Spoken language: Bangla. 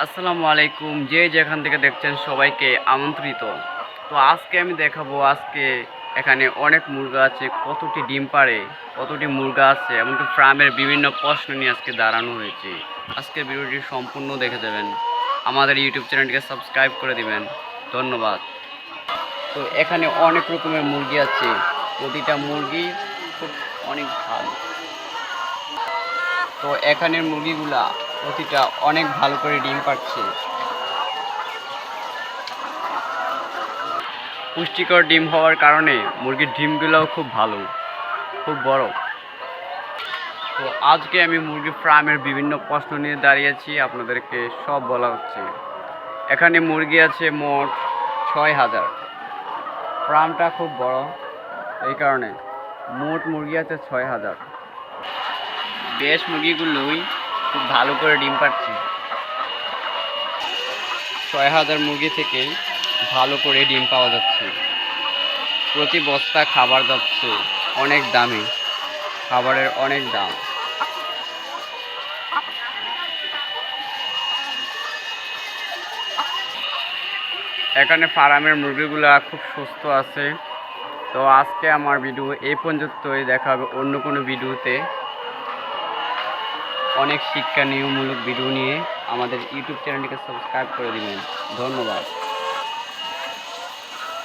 আসসালামু আলাইকুম, যে যেখান থেকে দেখছেন সবাইকে আমন্ত্রিত। তো আজকে আমি দেখাবো, আজকে এখানে অনেক মুরগা আছে, কতটি ডিম পাড়ে, কতটি মুরগা আছে, এমনকি ফার্মের বিভিন্ন প্রশ্ন নিয়ে আজকে দাঁড়ানো হয়েছে। আজকের ভিডিওটি সম্পূর্ণ দেখে যাবেন, আমাদের ইউটিউব চ্যানেলটিকে সাবস্ক্রাইব করে দিবেন। ধন্যবাদ। তো এখানে অনেক রকমের মুরগি আছে, প্রতিটা মুরগি খুব অনেক ভালো। তো এখানের মুরগিগুলা প্রতিটা অনেক ভালো করে ডিম পাড়ছে। পুষ্টিকর ডিম হওয়ার কারণে মুরগির ডিমগুলোও খুব ভালো, খুব বড়। তো আজকে আমি মুরগি ফার্মের বিভিন্ন প্রশ্ন নিয়ে দাঁড়িয়েছি, আপনাদেরকে সব বলা হচ্ছে। এখানে মুরগি আছে মোট ৬,০০০। ফার্মটা খুব বড়, এই কারণে মোট মুরগি আছে ৬,০০০। বেশ মুরগিগুলোই খুব ভালো করে ডিম পাচ্ছে। ৬,০০০ মুরগি থেকে ভালো করে ডিম পাওয়া যাচ্ছে। প্রতি বস্তা খাবার যাচ্ছে অনেক দামে, খাবারের অনেক দাম। এখানে ফার্মের মুরগিগুলো খুব সুস্থ আছে। তো আজকে আমার ভিডিও এই পর্যন্তই, দেখা হবে অন্য কোনো ভিডিওতে অনেক শিক্ষণীয়মূলক ভিডিও নিয়ে। আমাদের ইউটিউব চ্যানেলটিকে সাবস্ক্রাইব করে দিবেন। ধন্যবাদ।